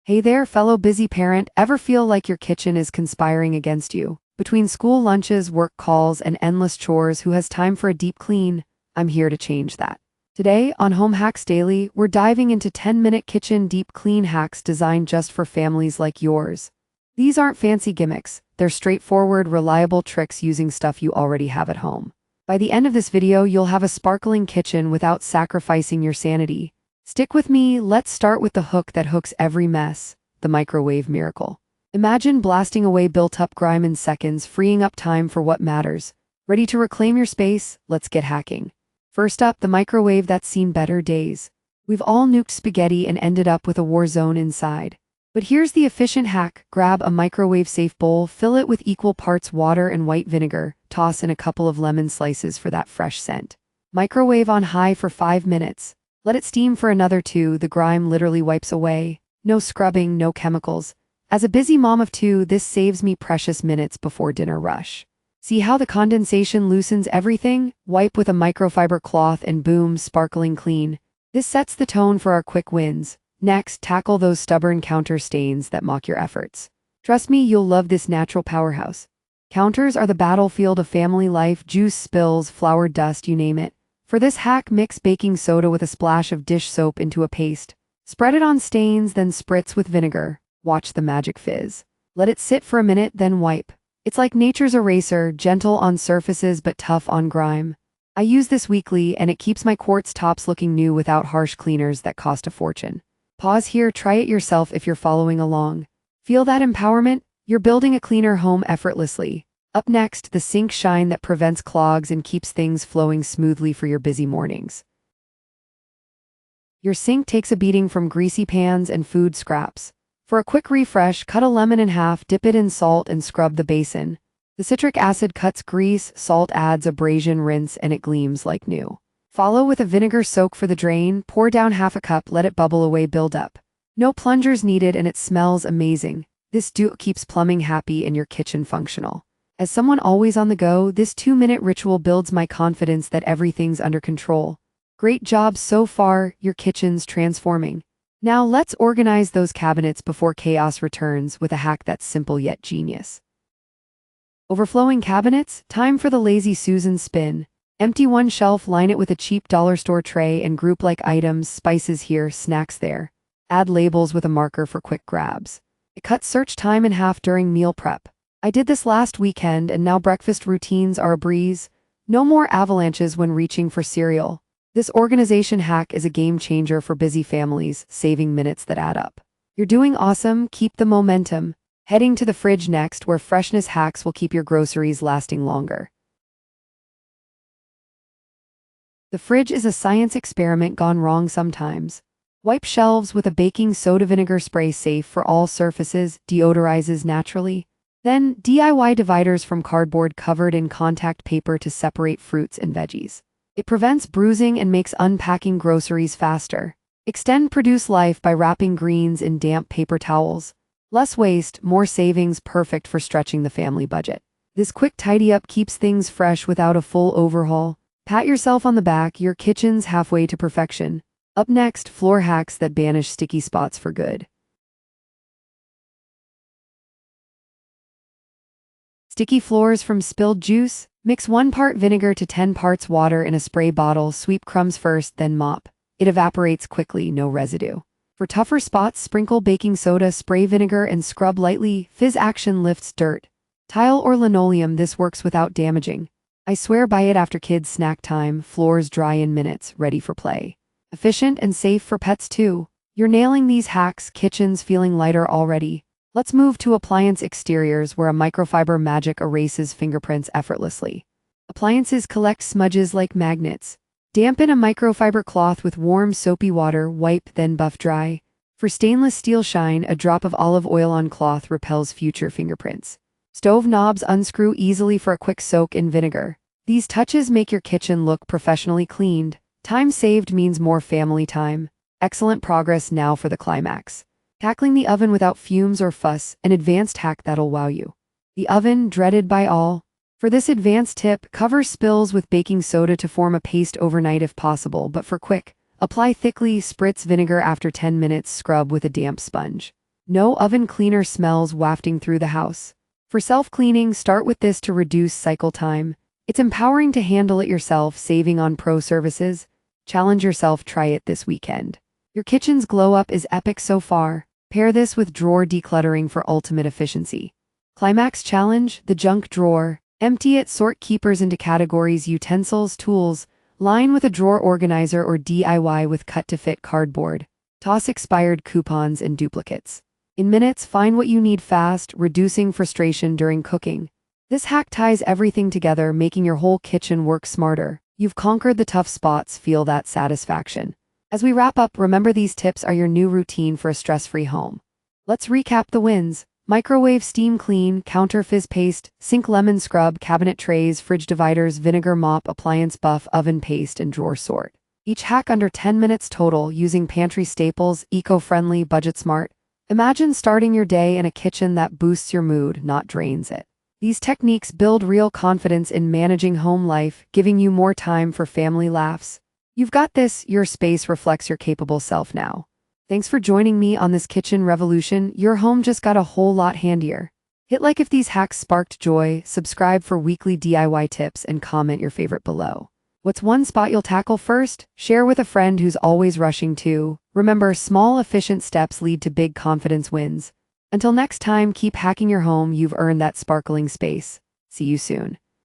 Hey there, fellow busy parent. Ever feel like your kitchen is conspiring against you? Between school lunches, work calls, and endless chores, who has time for a deep clean? I'm here to change that. Today, on Home Hacks Daily, we're diving into 10-minute kitchen deep clean hacks designed just for families like yours. These aren't fancy gimmicks, they're straightforward, reliable tricks using stuff you already have at home. By the end of this video, you'll have a sparkling kitchen without sacrificing your sanity. Stick with me, let's start with the hook that hooks every mess, the microwave miracle. Imagine blasting away built-up grime in seconds, freeing up time for what matters. Ready to reclaim your space? Let's get hacking. First up, the microwave that's seen better days. We've all nuked spaghetti and ended up with a war zone inside. But here's the efficient hack. Grab a microwave-safe bowl, fill it with equal parts water and white vinegar, toss in a couple of lemon slices for that fresh scent. Microwave on high for 5 minutes. Let it steam for another 2, the grime literally wipes away. No scrubbing, no chemicals. As a busy mom of 2, this saves me precious minutes before dinner rush. See how the condensation loosens everything? Wipe with a microfiber cloth and boom, sparkling clean. This sets the tone for our quick wins. Next, tackle those stubborn counter stains that mock your efforts. Trust me, you'll love this natural powerhouse. Counters are the battlefield of family life, juice spills, flour dust, you name it. For this hack, mix baking soda with a splash of dish soap into a paste. Spread it on stains, then spritz with vinegar. Watch the magic fizz. Let it sit for a minute, then wipe. It's like nature's eraser, gentle on surfaces but tough on grime. I use this weekly, and it keeps my quartz tops looking new without harsh cleaners that cost a fortune. Pause here, try it yourself if you're following along. Feel that empowerment? You're building a cleaner home effortlessly. Up next, the sink shine that prevents clogs and keeps things flowing smoothly for your busy mornings. Your sink takes a beating from greasy pans and food scraps. For a quick refresh, cut a lemon in half, dip it in salt, and scrub the basin. The citric acid cuts grease, salt adds abrasion, rinse, and it gleams like new. Follow with a vinegar soak for the drain, pour down half a cup, let it bubble away, build up. No plungers needed, and it smells amazing. This duo keeps plumbing happy and your kitchen functional. As someone always on the go, this 2-minute ritual builds my confidence that everything's under control. Great job so far, your kitchen's transforming. Now let's organize those cabinets before chaos returns with a hack that's simple yet genius. Overflowing cabinets? Time for the lazy Susan spin. Empty one shelf, line it with a cheap dollar store tray and group like items, spices here, snacks there. Add labels with a marker for quick grabs. It cuts search time in half during meal prep. I did this last weekend and now breakfast routines are a breeze. No more avalanches when reaching for cereal. This organization hack is a game changer for busy families, saving minutes that add up. You're doing awesome, keep the momentum. Heading to the fridge next, where freshness hacks will keep your groceries lasting longer. The fridge is a science experiment gone wrong sometimes. Wipe shelves with a baking soda vinegar spray, safe for all surfaces, deodorizes naturally. Then, DIY dividers from cardboard covered in contact paper to separate fruits and veggies. It prevents bruising and makes unpacking groceries faster. Extend produce life by wrapping greens in damp paper towels. Less waste, more savings, perfect for stretching the family budget. This quick tidy-up keeps things fresh without a full overhaul. Pat yourself on the back, your kitchen's halfway to perfection. Up next, floor hacks that banish sticky spots for good. Sticky floors from spilled juice? Mix 1 part vinegar to 10 parts water in a spray bottle, sweep crumbs first, then mop. It evaporates quickly, no residue. For tougher spots, sprinkle baking soda, spray vinegar, and scrub lightly. Fizz action lifts dirt. Tile or linoleum, this works without damaging. I swear by it after kids' snack time, floors dry in minutes, ready for play. Efficient and safe for pets too. You're nailing these hacks, kitchen's feeling lighter already. Let's move to appliance exteriors, where a microfiber magic erases fingerprints effortlessly. Appliances collect smudges like magnets. Dampen a microfiber cloth with warm soapy water, wipe, then buff dry. For stainless steel shine, a drop of olive oil on cloth repels future fingerprints. Stove knobs unscrew easily for a quick soak in vinegar. These touches make your kitchen look professionally cleaned. Time saved means more family time. Excellent progress. Now for the climax. Tackling the oven without fumes or fuss, an advanced hack that'll wow you. The oven, dreaded by all. For this advanced tip, cover spills with baking soda to form a paste overnight if possible, but for quick, apply thickly, spritz vinegar after 10 minutes, scrub with a damp sponge. No oven cleaner smells wafting through the house. For self-cleaning, start with this to reduce cycle time. It's empowering to handle it yourself, saving on pro services. Challenge yourself, try it this weekend. Your kitchen's glow up is epic so far. Pair this with drawer decluttering for ultimate efficiency. Climax challenge, the junk drawer. Empty it, sort keepers into categories, utensils, tools. Line with a drawer organizer or DIY with cut-to-fit cardboard. Toss expired coupons and duplicates. In minutes, find what you need fast, reducing frustration during cooking. This hack ties everything together, making your whole kitchen work smarter. You've conquered the tough spots, feel that satisfaction. As we wrap up, remember these tips are your new routine for a stress-free home. Let's recap the wins. Microwave steam clean, counter fizz paste, sink lemon scrub, cabinet trays, fridge dividers, vinegar mop, appliance buff, oven paste, and drawer sort. Each hack under 10 minutes total, using pantry staples, eco-friendly, budget-smart. Imagine starting your day in a kitchen that boosts your mood, not drains it. These techniques build real confidence in managing home life, giving you more time for family laughs. You've got this, your space reflects your capable self now. Thanks for joining me on this kitchen revolution. Your home just got a whole lot handier. Hit like if these hacks sparked joy, subscribe for weekly DIY tips, and comment your favorite below. What's one spot you'll tackle first? Share with a friend who's always rushing too. Remember, small, efficient steps lead to big confidence wins. Until next time, keep hacking your home. You've earned that sparkling space. See you soon.